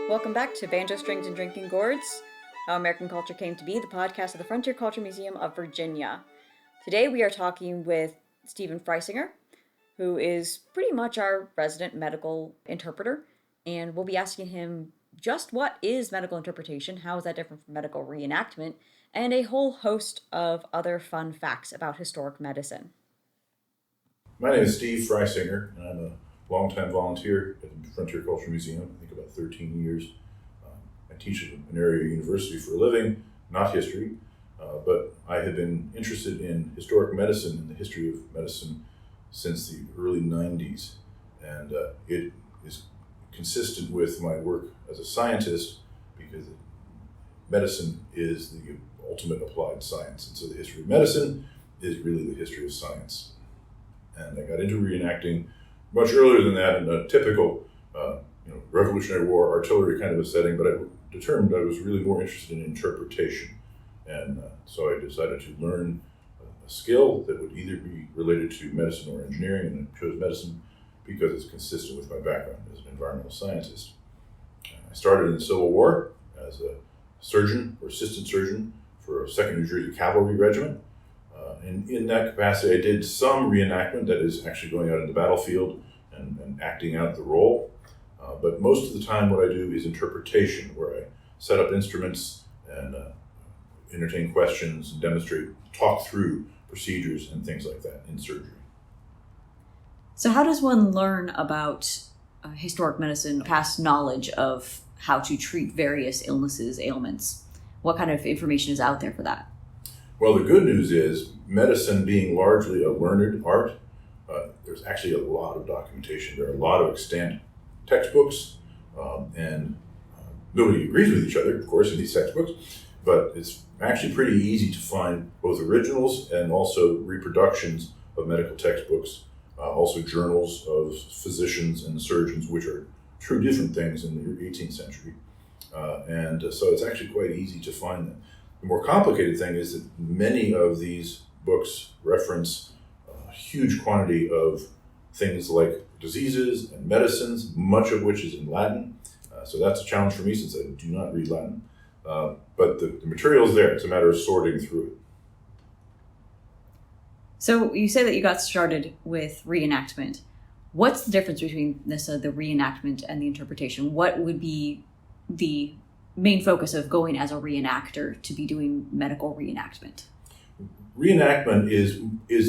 Welcome back to Banjo Strings and Drinking Gourds, How American Culture Came to Be, the podcast of the Frontier Culture Museum of Virginia. Today we are talking with Stephen Frysinger, who is pretty much our resident medical interpreter, and we'll be asking him just what is medical interpretation, how is that different from medical reenactment, and a whole host of other fun facts about historic medicine. My name is Steve Frysinger, and I'm a longtime volunteer at the Frontier Culture Museum, I think about 13 years. I teach at an area university for a living, not history, but I have been interested in historic medicine and the history of medicine since the early 90s. And it is consistent with my work as a scientist because medicine is the ultimate applied science. And so the history of medicine is really the history of science. And I got into reenacting much earlier than that in a typical Revolutionary War artillery kind of a setting, but I determined I was really more interested in interpretation. And so I decided to learn a skill that would either be related to medicine or engineering, and I chose medicine because it's consistent with my background as an environmental scientist. I started in the Civil War as a surgeon or assistant surgeon for a 2nd New Jersey Cavalry Regiment. And in that capacity, I did some reenactment, that is actually going out in the battlefield and acting out the role. But most of the time what I do is interpretation, where I set up instruments and entertain questions and demonstrate, talk through procedures and things like that in surgery. So how does one learn about historic medicine, past knowledge of how to treat various illnesses, ailments? What kind of information is out there for that? Well, the good news is, medicine being largely a learned art, there's actually a lot of documentation. There are a lot of extant textbooks, and nobody agrees with each other, of course, in these textbooks, but it's actually pretty easy to find both originals and also reproductions of medical textbooks, also journals of physicians and surgeons, which are true different things in the 18th century. And so it's actually quite easy to find them. The more complicated thing is that many of these books reference a huge quantity of things like diseases and medicines, much of which is in Latin. So that's a challenge for me since I do not read Latin. But the material is there. It's a matter of sorting through it. So you say that you got started with reenactment. What's the difference between the reenactment and the interpretation? What would be the main focus of going as a reenactor to be doing medical reenactment? Reenactment is,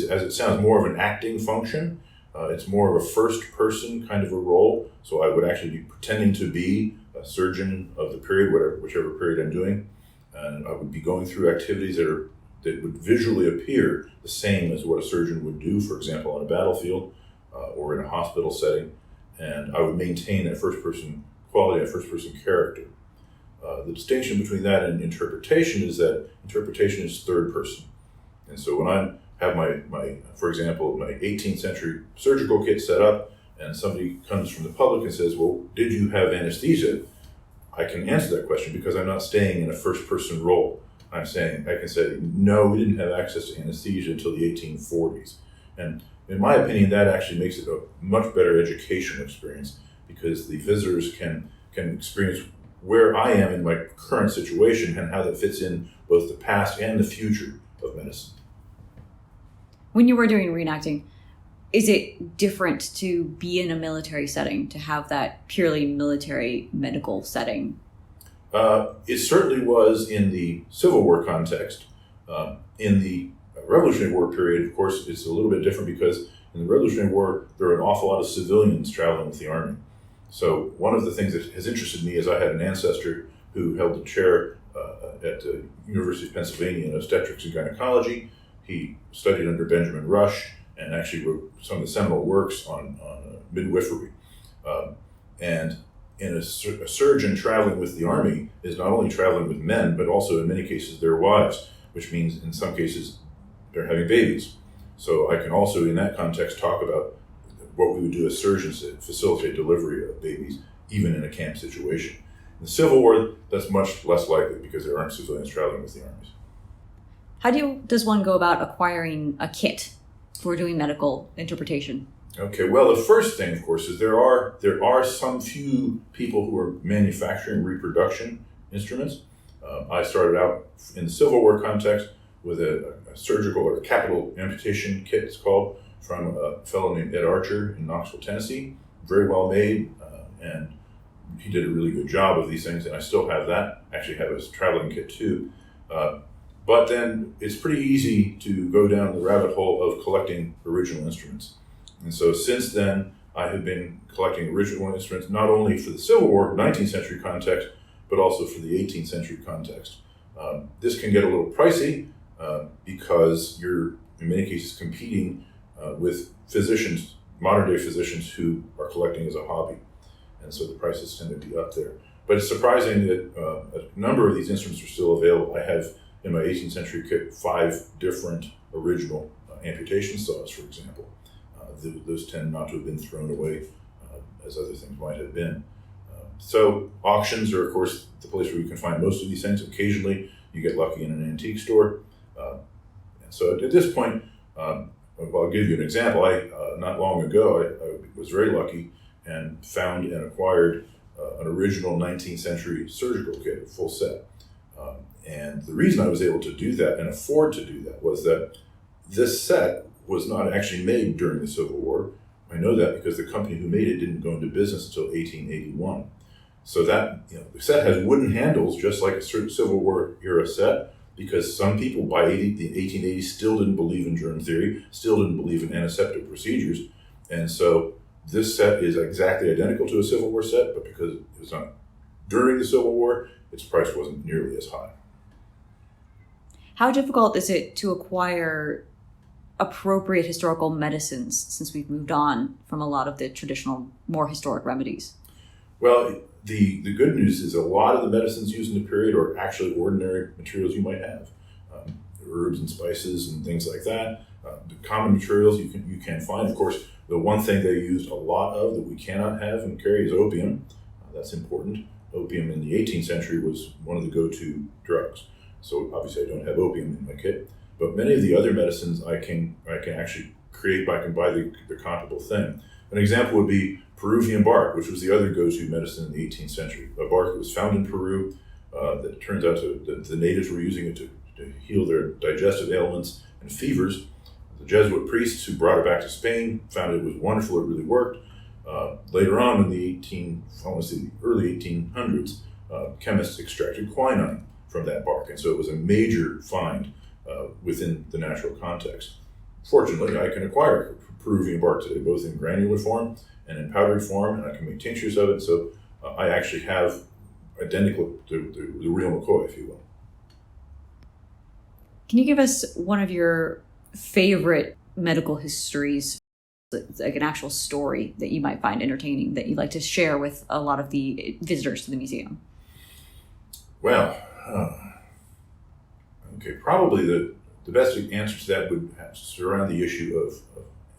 as it sounds, more of an acting function. It's more of a first-person kind of a role. So I would actually be pretending to be a surgeon of the period, whichever period I'm doing, and I would be going through activities that would visually appear the same as what a surgeon would do, for example, on a battlefield or in a hospital setting. And I would maintain that first-person quality, that first-person character. The distinction between that and interpretation is that interpretation is third person. And so when I have for example, my 18th century surgical kit set up, and somebody comes from the public and says, well, did you have anesthesia? I can answer that question because I'm not staying in a first person role. I can say, no, we didn't have access to anesthesia until the 1840s. And in my opinion, that actually makes it a much better educational experience because the visitors can experience where I am in my current situation and how that fits in both the past and the future of medicine. When you were doing reenacting, is it different to be in a military setting, to have that purely military medical setting? It certainly was in the Civil War context. In the Revolutionary War period, of course, it's a little bit different because in the Revolutionary War, there are an awful lot of civilians traveling with the Army. So one of the things that has interested me is I had an ancestor who held a chair at the University of Pennsylvania in obstetrics and gynecology. He studied under Benjamin Rush and actually wrote some of the seminal works on midwifery. And a surgeon traveling with the Army is not only traveling with men, but also in many cases their wives, which means in some cases they're having babies. So I can also in that context talk about what we would do as surgeons to facilitate delivery of babies, even in a camp situation. In the Civil War, that's much less likely because there aren't civilians traveling with the armies. How does one go about acquiring a kit for doing medical interpretation? Okay, well, the first thing, of course, is there are some few people who are manufacturing reproduction instruments. I started out in the Civil War context with a surgical or capital amputation kit, it's called, from a fellow named Ed Archer in Knoxville, Tennessee. Very well made, and he did a really good job of these things, and I still have that. Actually have a traveling kit too. But then it's pretty easy to go down the rabbit hole of collecting original instruments. And so since then, I have been collecting original instruments not only for the Civil War, 19th century context, but also for the 18th century context. This can get a little pricey because you're, in many cases, competing with physicians, modern day physicians who are collecting as a hobby. And so the prices tend to be up there. But it's surprising that a number of these instruments are still available. I have in my 18th century kit 5 different original amputation saws, for example. Those tend not to have been thrown away as other things might have been. So auctions are, of course, the place where you can find most of these things. Occasionally, you get lucky in an antique store. And so at this point, well, I'll give you an example. Not long ago, I was very lucky and found and acquired an original 19th century surgical kit, full set. And the reason I was able to do that and afford to do that was that this set was not actually made during the Civil War. I know that because the company who made it didn't go into business until 1881. So that, the set has wooden handles, just like a certain Civil War era set, because some people by the 1880s still didn't believe in germ theory, still didn't believe in antiseptic procedures. And so this set is exactly identical to a Civil War set, but because it was not during the Civil War, its price wasn't nearly as high. How difficult is it to acquire appropriate historical medicines since we've moved on from a lot of the traditional, more historic remedies? Well, the good news is a lot of the medicines used in the period are actually ordinary materials you might have. Herbs and spices and things like that. The common materials you can find. Of course, the one thing they used a lot of that we cannot have and carry is opium. That's important. Opium in the 18th century was one of the go-to drugs. So obviously I don't have opium in my kit. But many of the other medicines I can actually create. I can buy the comparable thing. An example would be Peruvian bark, which was the other go-to medicine in the 18th century. A bark that was found in Peru that it turns out the natives were using it to heal their digestive ailments and fevers. The Jesuit priests who brought it back to Spain found it was wonderful, it really worked. Later on in the early 1800s, chemists extracted quinine from that bark, and so it was a major find within the natural context. Fortunately, I can acquire Peruvian bark today, both in granular form and in powdery form, and I can make tinctures of it, so I actually have identical to the real McCoy, if you will. Can you give us one of your favorite medical histories, like an actual story that you might find entertaining that you'd like to share with a lot of the visitors to the museum? Well, okay, probably the best answer to that would have to surround the issue of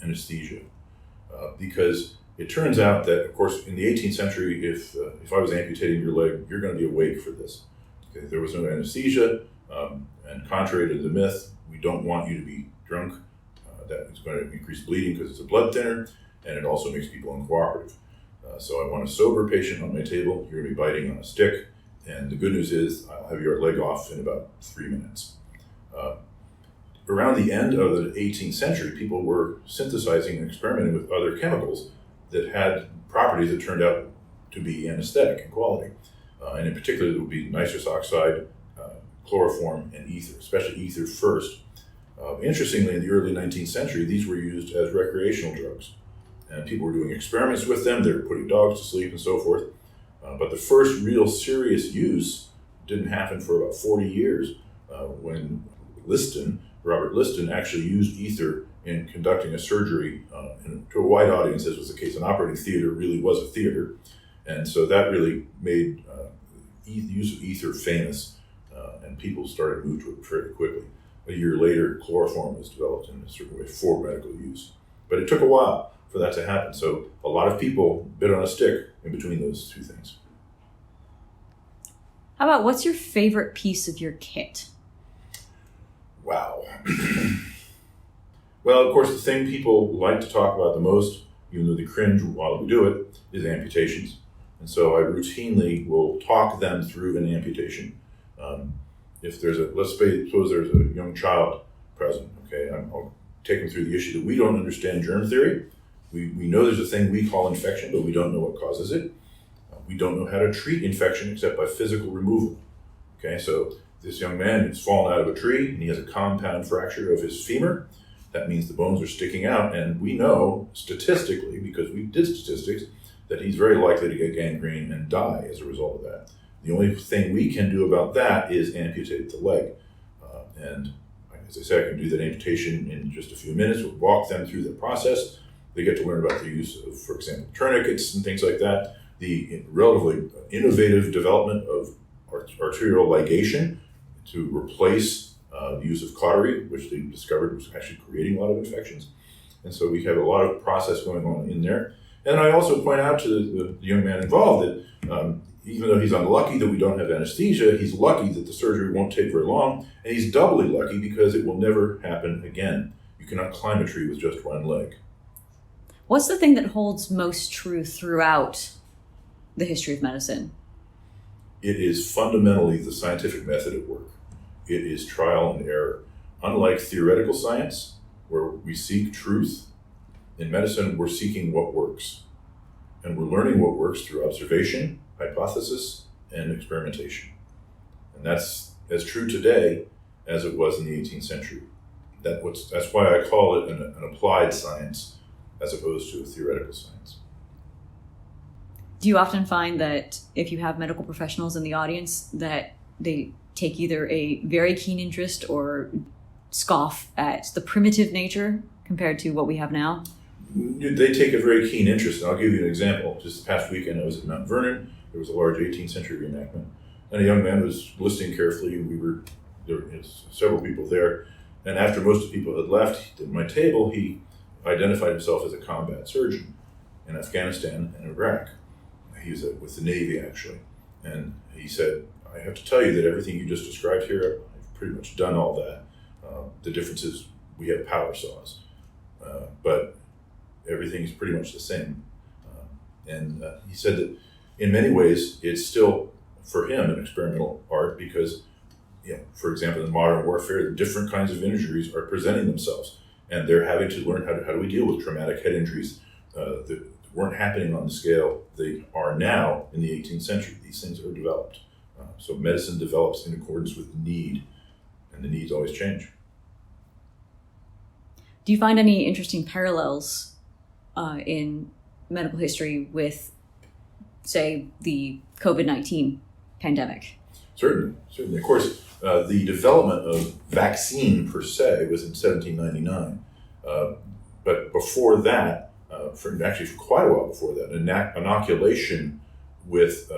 anesthesia, because it turns out that, of course, in the 18th century, if I was amputating your leg, you're going to be awake for this. Okay, there was no anesthesia, and contrary to the myth, we don't want you to be drunk. That is going to increase bleeding because it's a blood thinner, and it also makes people uncooperative. So I want a sober patient on my table. You're going to be biting on a stick, and the good news is I'll have your leg off in about 3 minutes. Around the end of the 18th century, people were synthesizing and experimenting with other chemicals that had properties that turned out to be anesthetic in quality. And in particular, there would be nitrous oxide, chloroform, and ether, especially ether first. Interestingly, in the early 19th century, these were used as recreational drugs. And people were doing experiments with them. They were putting dogs to sleep and so forth. But the first real serious use didn't happen for about 40 years when Robert Liston actually used ether in conducting a surgery to a wide audience, as was the case. An operating theater really was a theater. And so that really made the use of ether famous, and people started to move to it fairly quickly. A year later, chloroform was developed in a certain way for medical use. But it took a while for that to happen. So a lot of people bit on a stick in between those two things. How about, what's your favorite piece of your kit? Wow. Well, of course, the thing people like to talk about the most, even though they cringe while we do it, is amputations. And so I routinely will talk them through an amputation. If there's suppose there's a young child present, okay, I'll take them through the issue that we don't understand germ theory. We know there's a thing we call infection, but we don't know what causes it. We don't know how to treat infection except by physical removal. Okay, so this young man has fallen out of a tree and he has a compound fracture of his femur. That means the bones are sticking out, and we know statistically, because we did statistics, that he's very likely to get gangrene and die as a result of that. The only thing we can do about that is amputate the leg. And as I said, I can do that amputation in just a few minutes. We'll walk them through the process. They get to learn about the use of, for example, tourniquets and things like that. The relatively innovative development of arterial ligation to replace the use of cautery, which they discovered was actually creating a lot of infections. And so we have a lot of process going on in there. And I also point out to the young man involved that even though he's unlucky that we don't have anesthesia, he's lucky that the surgery won't take very long, and he's doubly lucky because it will never happen again. You cannot climb a tree with just one leg. What's the thing that holds most true throughout the history of medicine? It is fundamentally the scientific method at work. It is trial and error. Unlike theoretical science, where we seek truth, in medicine we're seeking what works. And we're learning what works through observation, hypothesis, and experimentation. And that's as true today as it was in the 18th century. That's why I call it an applied science as opposed to a theoretical science. Do you often find that if you have medical professionals in the audience that they take either a very keen interest or scoff at the primitive nature compared to what we have now? They take a very keen interest, and I'll give you an example. Just this past weekend, I was at Mount Vernon. There was a large 18th century reenactment, and a young man was listening carefully. There were several people there, and after most of the people had left at my table, he identified himself as a combat surgeon in Afghanistan and Iraq. He was with the Navy, actually, and he said, "I have to tell you that everything you just described here, I've pretty much done all that. The difference is we have power saws, but everything is pretty much the same." And he said that in many ways it's still, for him, an experimental art because, for example, in modern warfare, different kinds of injuries are presenting themselves, and they're having to learn how do we deal with traumatic head injuries that weren't happening on the scale they are now in the 18th century. These things are developed. So medicine develops in accordance with need, and the needs always change. Do you find any interesting parallels in medical history with, say, the COVID-19 pandemic? Certainly. Of course, the development of vaccine per se was in 1799. But before that, for quite a while before that, inoculation with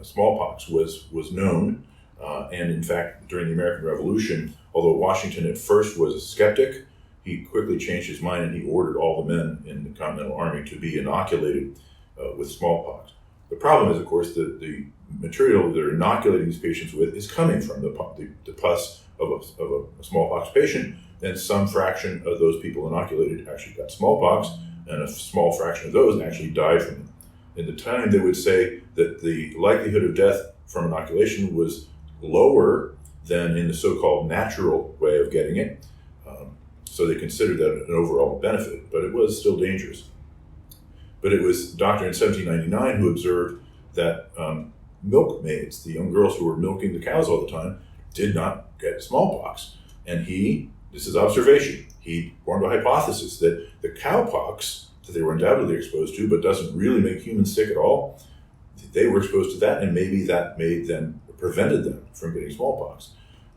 smallpox was known. And in fact, during the American Revolution, although Washington at first was a skeptic, he quickly changed his mind and he ordered all the men in the Continental Army to be inoculated with smallpox. The problem is, of course, that the material they're inoculating these patients with is coming from the pus of a smallpox patient, and some fraction of those people inoculated actually got smallpox, and a small fraction of those actually died from it. In the time, they would say that the likelihood of death from inoculation was lower than in the so-called natural way of getting it. So they considered that an overall benefit, but it was still dangerous. But it was a doctor in 1799 who observed that milkmaids, the young girls who were milking the cows all the time, did not get smallpox. And this is observation, he formed a hypothesis that the cowpox that they were undoubtedly exposed to, but doesn't really make humans sick at all, they were exposed to that, and maybe that prevented them from getting smallpox.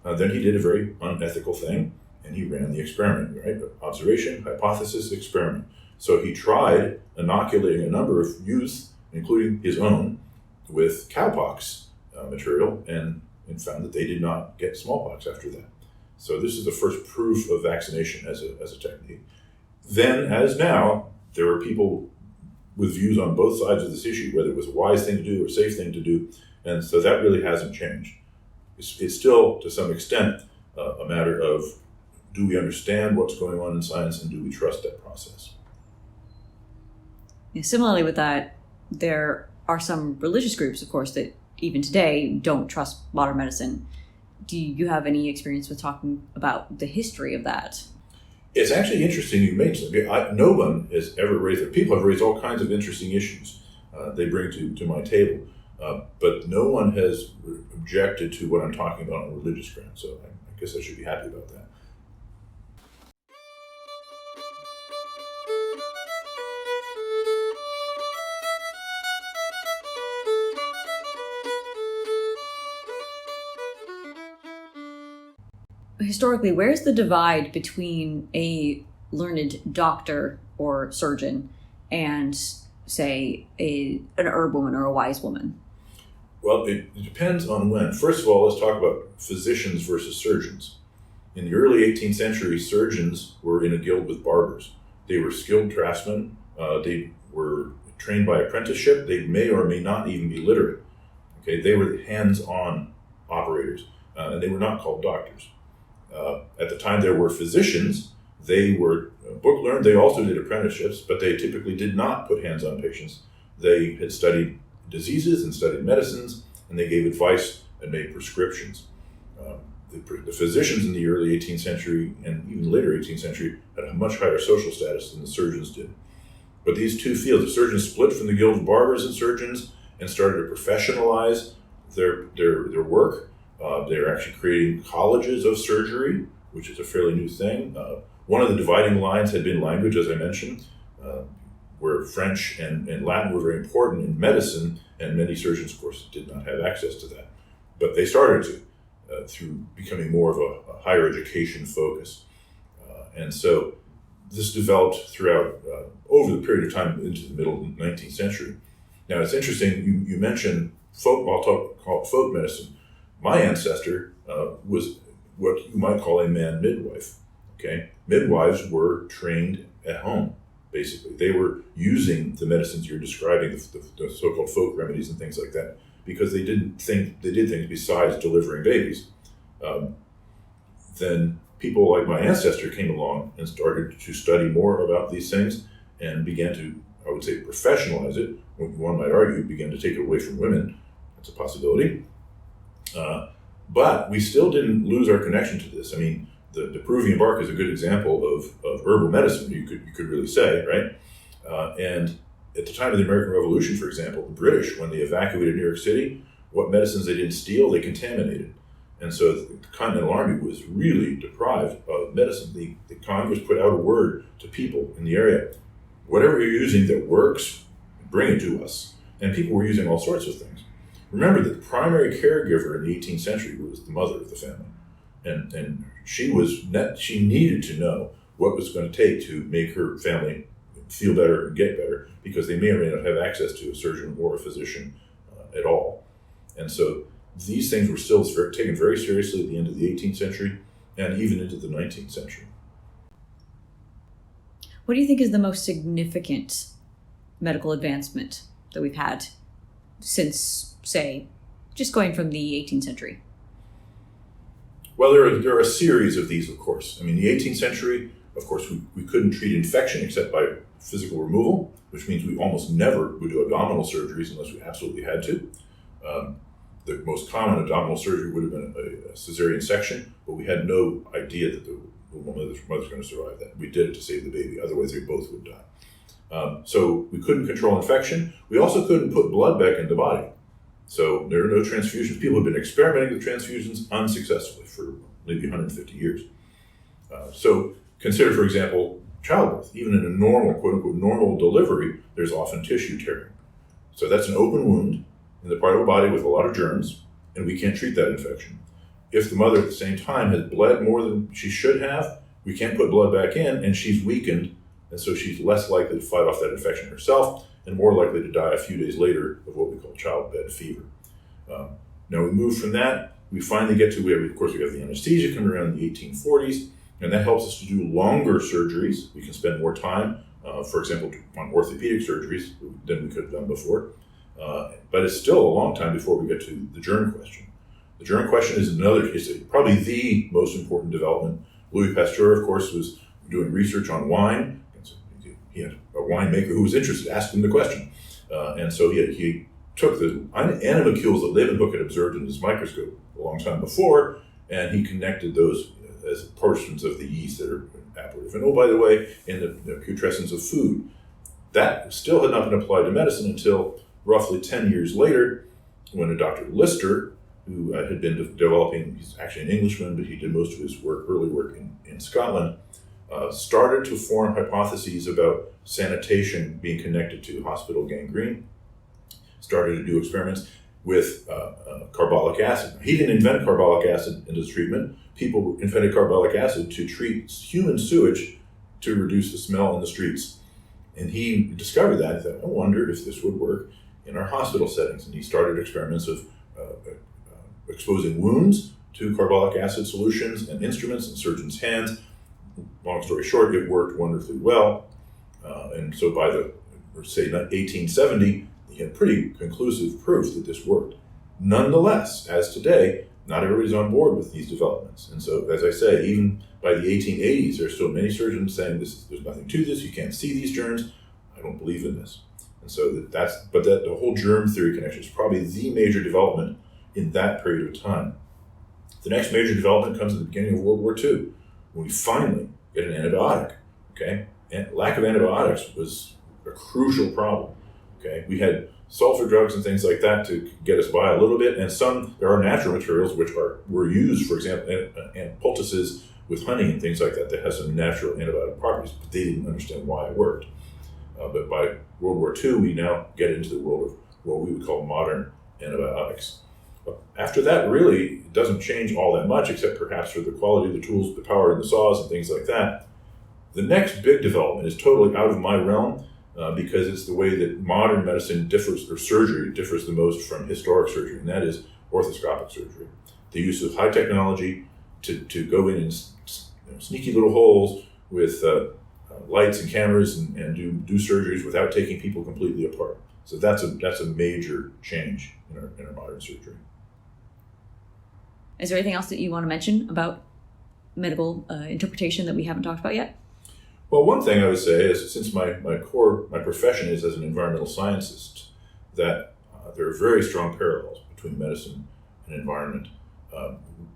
Then he did a very unethical thing, and he ran the experiment, right? Observation, hypothesis, experiment. So he tried inoculating a number of youths, including his own, with cowpox material, and found that they did not get smallpox after that. So this is the first proof of vaccination as a technique. Then, as now, there are people with views on both sides of this issue, whether it was a wise thing to do or safe thing to do, and so that really hasn't changed. It's still, to some extent, a matter of do we understand what's going on in science, and do we trust that process? Yeah, similarly with that, there are some religious groups, of course, that even today don't trust modern medicine. Do you have any experience with talking about the history of that? It's actually interesting you mentioned it. No one has ever raised it. People have raised all kinds of interesting issues they bring to my table. But no one has objected to what I'm talking about on religious grounds. So I guess I should be happy about that. Historically, where's the divide between a learned doctor or surgeon and, say, an herb woman or a wise woman? Well, it depends on when. First of all, let's talk about physicians versus surgeons. In the early 18th century, surgeons were in a guild with barbers. They were skilled craftsmen. They were trained by apprenticeship. They may or may not even be literate. Okay, they were hands-on operators, and they were not called doctors. At the time, there were physicians. They were book learned. They also did apprenticeships, but they typically did not put hands on patients. They had studied diseases and studied medicines, and they gave advice and made prescriptions. The physicians in the early 18th century and even later 18th century had a much higher social status than the surgeons did. But these two fields, the surgeons split from the Guild of Barbers and Surgeons and started to professionalize their work. They're actually creating colleges of surgery, which is a fairly new thing. One of the dividing lines had been language, as I mentioned, where French and Latin were very important in medicine, and many surgeons, of course, did not have access to that. But they started to, through becoming more of a higher education focus. And so this developed throughout, over the period of time into the middle 19th century. Now, it's interesting, you mentioned call it folk medicine. My ancestor was what you might call a man midwife. Okay, midwives were trained at home. Basically, they were using the medicines you're describing, the so-called folk remedies and things like that, because they did things besides delivering babies. Then people like my ancestor came along and started to study more about these things and began to, I would say, professionalize it. One might argue, began to take it away from women. That's a possibility. But we still didn't lose our connection to this. I mean, the Peruvian bark is a good example of herbal medicine, you could really say, right? And at the time of the American Revolution, for example, the British, when they evacuated New York City, what medicines they didn't steal, they contaminated. And so the Continental Army was really deprived of medicine. The Congress put out a word to people in the area, whatever you're using that works, bring it to us. And people were using all sorts of things. Remember that the primary caregiver in the 18th century was the mother of the family. And she needed to know what was going to take to make her family feel better and get better, because they may or may not have access to a surgeon or a physician at all. And so these things were still taken very seriously at the end of the 18th century and even into the 19th century. What do you think is the most significant medical advancement that we've had since, say, just going from the 18th century? Well, there are a series of these, of course. I mean, the 18th century, of course, we couldn't treat infection except by physical removal, which means we almost never would do abdominal surgeries unless we absolutely had to. The most common abdominal surgery would have been a cesarean section, but we had no idea that the mother's going to survive that. We did it to save the baby, otherwise they both would die. So we couldn't control infection. We also couldn't put blood back in the body. So there are no transfusions. People have been experimenting with transfusions unsuccessfully for maybe 150 years. So consider, for example, childbirth. Even in a normal, quote-unquote, normal delivery, there's often tissue tearing. So that's an open wound in the part of the body with a lot of germs, and we can't treat that infection. If the mother at the same time has bled more than she should have, we can't put blood back in, and she's weakened, and so she's less likely to fight off that infection herself and more likely to die a few days later of what we call childbed fever. Now we move from that, we finally get to where, of course, we have the anesthesia coming around in the 1840s, and that helps us to do longer surgeries. We can spend more time, for example, on orthopedic surgeries than we could have done before. But it's still a long time before we get to the germ question. The germ question is probably the most important development Louis Pasteur, of course, was doing research on wine. He had a winemaker who was interested, asked him the question. And so he took the animalcules that Leeuwenhoek had observed in his microscope a long time before, and he connected those as portions of the yeast that are apparative. And oh, by the way, in the putrescence of food, that still had not been applied to medicine until roughly 10 years later, when a Dr. Lister, who had been developing, he's actually an Englishman, but he did most of his early work in Scotland, started to form hypotheses about sanitation being connected to hospital gangrene, started to do experiments with carbolic acid. He didn't invent carbolic acid in his treatment. People invented carbolic acid to treat human sewage to reduce the smell in the streets. And he discovered that. He thought, I wonder if this would work in our hospital settings. And he started experiments of exposing wounds to carbolic acid solutions and instruments in surgeons' hands. Long story short, it worked wonderfully well. And so by say 1870, he had pretty conclusive proof that this worked. Nonetheless, as today, not everybody's on board with these developments. And so, as I say, even by the 1880s, there are still many surgeons saying there's nothing to this, you can't see these germs, I don't believe in this. And so the whole germ theory connection is probably the major development in that period of time. The next major development comes at the beginning of World War II, when we finally get an antibiotic, okay? And lack of antibiotics was a crucial problem, okay? We had sulfur drugs and things like that to get us by a little bit, and there are natural materials which were used, for example, and poultices with honey and things like that has some natural antibiotic properties, but they didn't understand why it worked. But by World War II, we now get into the world of what we would call modern antibiotics. But after that, really, it doesn't change all that much, except perhaps for the quality of the tools, the power of the saws, and things like that. The next big development is totally out of my realm, because it's the way that modern medicine surgery differs the most from historic surgery, and that is orthoscopic surgery. The use of high technology to go in sneaky little holes with lights and cameras and do surgeries without taking people completely apart. So that's a major change in our modern surgery. Is there anything else that you want to mention about medical interpretation that we haven't talked about yet? Well, one thing I would say is, since my profession is as an environmental scientist, that there are very strong parallels between medicine and environment.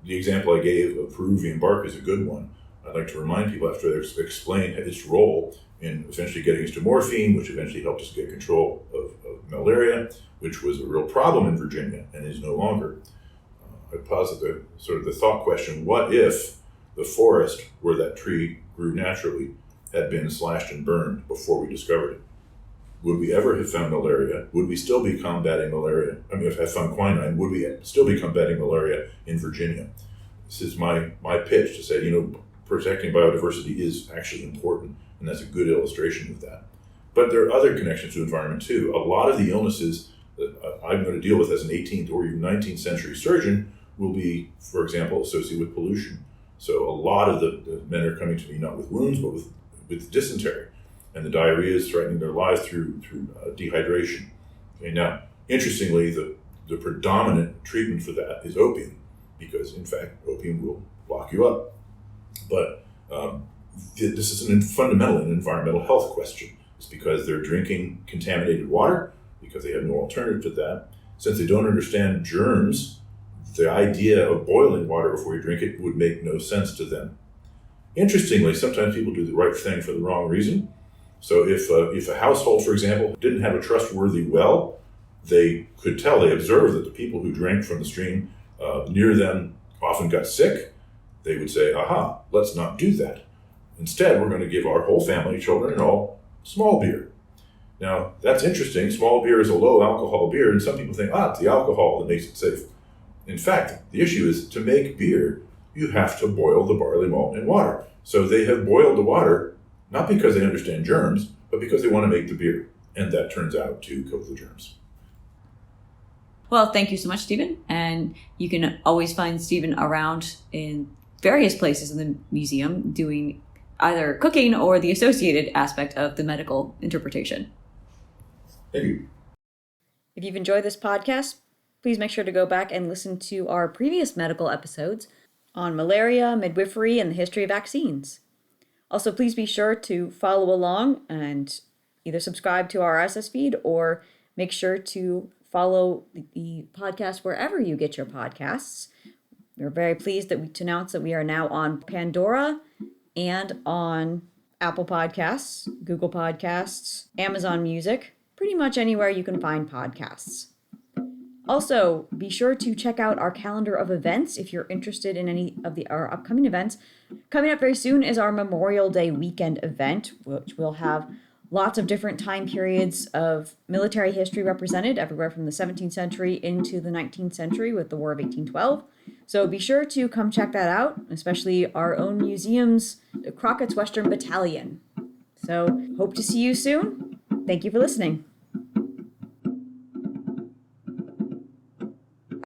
The example I gave of Peruvian bark is a good one. I'd like to remind people, after I've explained its role in eventually getting us to morphine, which eventually helped us get control of malaria, which was a real problem in Virginia and is no longer. I posit the thought question, what if the forest where that tree grew naturally had been slashed and burned before we discovered it? Would we ever have found malaria? Would we still be combating malaria? I mean, if I found quinine, would we still be combating malaria in Virginia? This is my pitch to say, protecting biodiversity is actually important, and that's a good illustration of that. But there are other connections to environment too. A lot of the illnesses that I'm going to deal with as an 18th or even 19th century surgeon will be, for example, associated with pollution. So a lot of the men are coming to me not with wounds, but with dysentery, and the diarrhea is threatening their lives through dehydration. Okay, now, interestingly, the predominant treatment for that is opium, because in fact, opium will lock you up. But this is fundamentally an environmental health question. It's because they're drinking contaminated water, because they have no alternative to that. Since they don't understand germs, the idea of boiling water before you drink it would make no sense to them. Interestingly, sometimes people do the right thing for the wrong reason. So if a household, for example, didn't have a trustworthy well, they could tell, they observed that the people who drank from the stream near them often got sick. They would say, aha, let's not do that. Instead, we're going to give our whole family, children and all, small beer. Now, that's interesting. Small beer is a low alcohol beer, and some people think, it's the alcohol that makes it safe. In fact, the issue is, to make beer, you have to boil the barley malt in water. So they have boiled the water, not because they understand germs, but because they want to make the beer. And that turns out to kill the germs. Well, thank you so much, Stephen. And you can always find Stephen around in various places in the museum doing either cooking or the associated aspect of the medical interpretation. Thank you. If you've enjoyed this podcast, please make sure to go back and listen to our previous medical episodes on malaria, midwifery, and the history of vaccines. Also, please be sure to follow along and either subscribe to our RSS feed or make sure to follow the podcast wherever you get your podcasts. We're very pleased to announce that we are now on Pandora and on Apple Podcasts, Google Podcasts, Amazon Music, pretty much anywhere you can find podcasts. Also, be sure to check out our calendar of events if you're interested in any of our upcoming events. Coming up very soon is our Memorial Day weekend event, which will have lots of different time periods of military history represented, everywhere from the 17th century into the 19th century with the War of 1812. So be sure to come check that out, especially our own museum's Crockett's Western Battalion. So hope to see you soon. Thank you for listening.